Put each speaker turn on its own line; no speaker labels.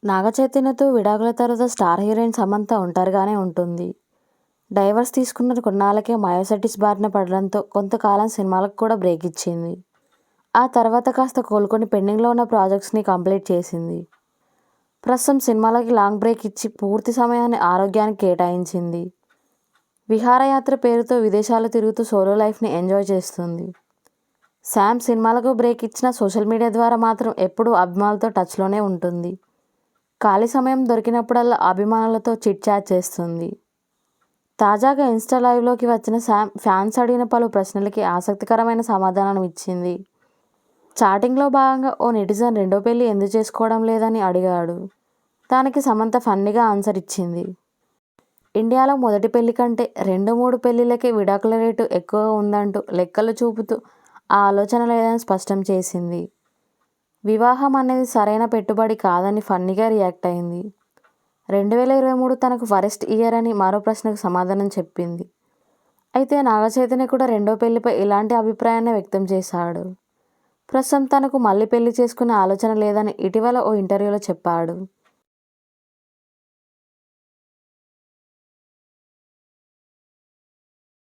నాగచైతన్యతో విడాకుల తర్వాత star heroine Samantha ఒంటరిగానే ఉంటుంది. డైవర్స్ తీసుకున్న కొన్నాళ్లకే మయోసైటిస్ బారిన పడడంతో కొంతకాలం సినిమాలకు కూడా బ్రేక్ ఇచ్చింది. ఆ తర్వాత కాస్త కోలుకొని పెండింగ్లో ఉన్న ప్రాజెక్ట్స్ని కంప్లీట్ చేసింది. ప్రస్తుతం సినిమాలకి లాంగ్ బ్రేక్ ఇచ్చి పూర్తి సమయాన్ని ఆరోగ్యానికి కేటాయించింది. విహారయాత్ర పేరుతో విదేశాలు తిరుగుతూ సోలో లైఫ్ని ఎంజాయ్ చేస్తుంది. శామ్ సినిమాలకు బ్రేక్ ఇచ్చినా సోషల్ మీడియా ద్వారా మాత్రం ఎప్పుడూ అభిమానులతో టచ్లోనే ఉంటుంది. ఖాళీ సమయం దొరికినప్పుడల్లా అభిమానులతో చిట్ చాట్ చేస్తుంది. తాజాగా ఇన్స్టా లైవ్లోకి వచ్చిన శామ్ ఫ్యాన్స్ అడిగిన పలు ప్రశ్నలకి ఆసక్తికరమైన సమాధానం ఇచ్చింది. చాటింగ్లో భాగంగా ఓ నెటిజన్ రెండో పెళ్లి ఎందుకు చేసుకోవడం లేదని అడిగాడు. దానికి సమంత ఫన్నీగా ఆన్సర్ ఇచ్చింది. ఇండియాలో మొదటి పెళ్లి కంటే 2-3 పెళ్లిళ్లకే విడాకుల రేటు ఎక్కువగా ఉందంటూ లెక్కలు చూపుతూ ఆ ఆలోచన లేదని స్పష్టం చేసింది. వివాహం అనేది సరైన పెట్టుబడి కాదని ఫన్నీగా రియాక్ట్ అయింది. 2023 తనకు వరెస్ట్ ఇయర్ అని మరో ప్రశ్నకు సమాధానం చెప్పింది. అయితే నాగచైతన్య కూడా రెండో పెళ్లిపై ఇలాంటి అభిప్రాయాన్ని వ్యక్తం చేశాడు. ప్రస్తుతం తనకు మళ్లీ పెళ్లి చేసుకునే ఆలోచన లేదని ఇటీవల ఓ ఇంటర్వ్యూలో చెప్పాడు.